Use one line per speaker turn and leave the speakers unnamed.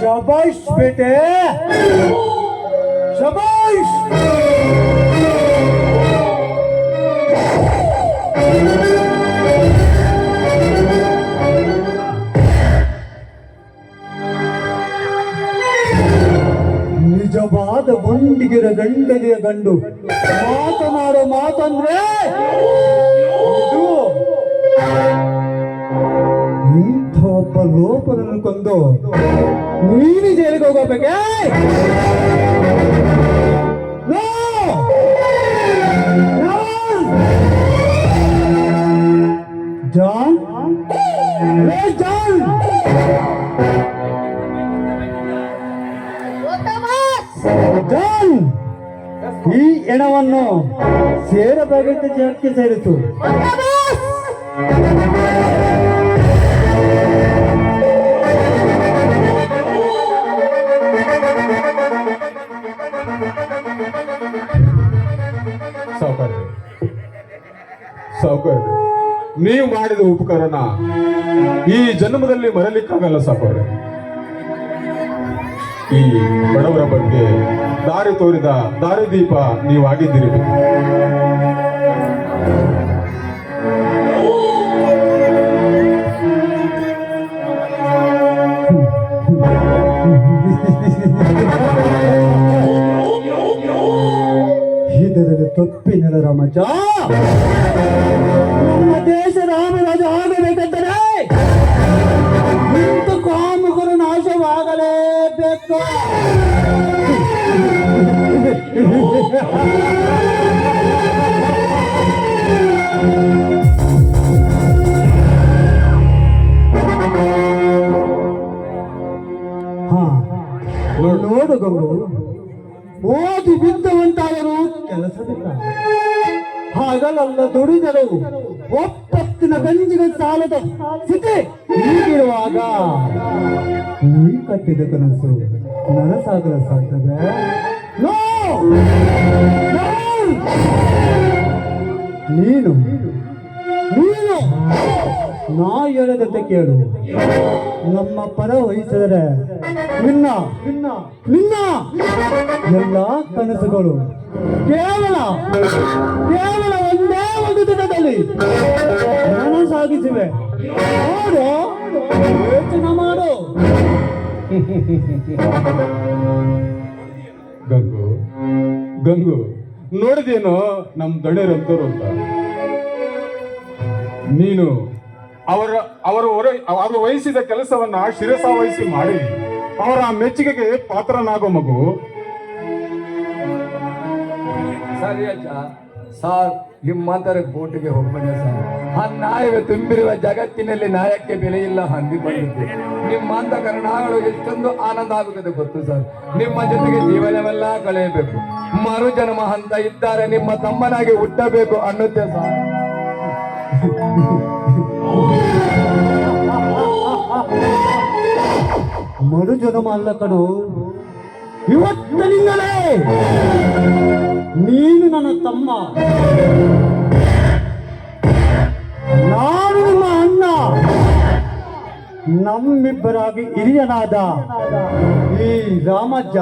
शाबाश बेटे, शाबाश। ನಿಜವಾದ ಗುಂಡಿಗಿರ ಗಂಡಗೆಯ ಗಂಡು ಮಾತನಾಡೋ ಮಾತಂದ್ರೆ ಇದು. ಇಂಥ ಒಬ್ಬ ಲೋಪನನ್ನು ಕೊಂದು ನೀನು ಜೈಲಿಗೆ ಹೋಗಬೇಕೆ? ಜಾನ್, ಜಾನ್, ಜಾನ್, ಈ ಹೆಣವನ್ನು ಸೇರಬೇಕಂತ ಜಾಗಕ್ಕೆ ಸೇರಿತು.
ಸಾವುಕಾರ, ನೀವು ಮಾಡಿದ ಉಪಕಾರನ ಈ ಜನ್ಮದಲ್ಲಿ ಮರಲಿಕ್ಕಾಗಲ್ಲ ಸಾವುಕಾರ. ಈ ಬಡವರ ಬಗ್ಗೆ ದಾರಿ ತೋರಿದ ದಾರಿದೀಪ ನೀವಾಗಿದ್ದೀರಿ.
ಇದರಲ್ಲಿ ತಪ್ಪಿನಲ್ಲ ರಾಮಜ. ನಮ್ಮ ದೇಶ ರಾಮರಾಜ ಆಗಬೇಕಂದರೆ ಇಂಥ ಕಾಮುಕರು ನಾಶವಾಗಲೇಬೇಕು. ನೋಡು ಗಂಗು, ಓದಿ ಬಿದ್ದವಂತಾದರೂ ಕೆಲಸವಿಲ್ಲ. ಹಾಗಲ್ಲ ದುಡಿದರು ಒಪ್ಪತ್ತಿನ ಗಂಜಿನ ಸಾಲದ ಸ್ಥಿತಿ ಹೀಗಿರುವಾಗ ನೀ ಕಟ್ಟಿದ ಕನಸು ನನಸಾಗಲು ಸಾಧ್ಯವೇ? ನೀನು ನೀನು ನಾ ಹೇಳದಂತೆ ಕೇಳು. ನಮ್ಮ ಪರ ವಹಿಸಿದರೆ ನಿನ್ನ ನಿನ್ನ ಎಲ್ಲ ಕನಸುಗಳು ಕೇವಲ ಒಂದೇ ಒಂದು ದಿನದಲ್ಲಿ ನನಸಾಗಿಸಿವೆ. ನೋಡು, ಯೋಚನೆ ಮಾಡು.
ಗಂಗು, ಗಂಗು, ನೋಡಿದೇನೋ ನಮ್ ದಣಿರಂತರು ಅಂತ. ನೀನು ಅವರು ವಹಿಸಿದ ಕೆಲಸವನ್ನ ಶಿರಸಾವಹಿಸಿ ಮಾಡಿ ಅವರ ಮೆಚ್ಚುಗೆಗೆ ಪಾತ್ರನಾಗೋ ಮಗು.
ಸರಿ ಅಜ್ಜ, ಸಾರ್ ನಿಮ್ಮಂತರ ಕೋಟಿಗೆ ಹೋಗ್ಬನ್ನಿ ಸರ್. ಆ ನ್ಯಾಯವೇ ತುಂಬಿರುವ ಜಗತ್ತಿನಲ್ಲಿ ನ್ಯಾಯಕ್ಕೆ ಬೆಲೆ ಇಲ್ಲ ಹೊಂದಿಕೊಂಡಿದ್ದೆ. ನಿಮ್ಮಂತ ಕರುಣಾಗಳು ಎಷ್ಟೊಂದು ಆನಂದ ಆಗುತ್ತದೆ ಗೊತ್ತು ಸರ್. ನಿಮ್ಮ ಜೊತೆಗೆ ಜೀವನವೆಲ್ಲ ಕಳೆಯಬೇಕು, ಮರು ಜನ್ಮ ಅಂತ ಇದ್ದಾರೆ ನಿಮ್ಮ ತಮ್ಮನಾಗಿ ಹುಟ್ಟಬೇಕು ಅನ್ನುತ್ತೆ ಸರ್.
ಮರು ಜನ್ಮ ಅಲ್ಲ ಕಣು, ಇವತ್ತಿನಿಂದಲೇ ನೀನು ನನ್ನ ತಮ್ಮ, ನಾನು ನಿಮ್ಮ ಅಣ್ಣ. ನಮ್ಮಿಬ್ಬರಾಗಿ ಹಿರಿಯನಾದ ಈ ರಾಮಜ್ಜ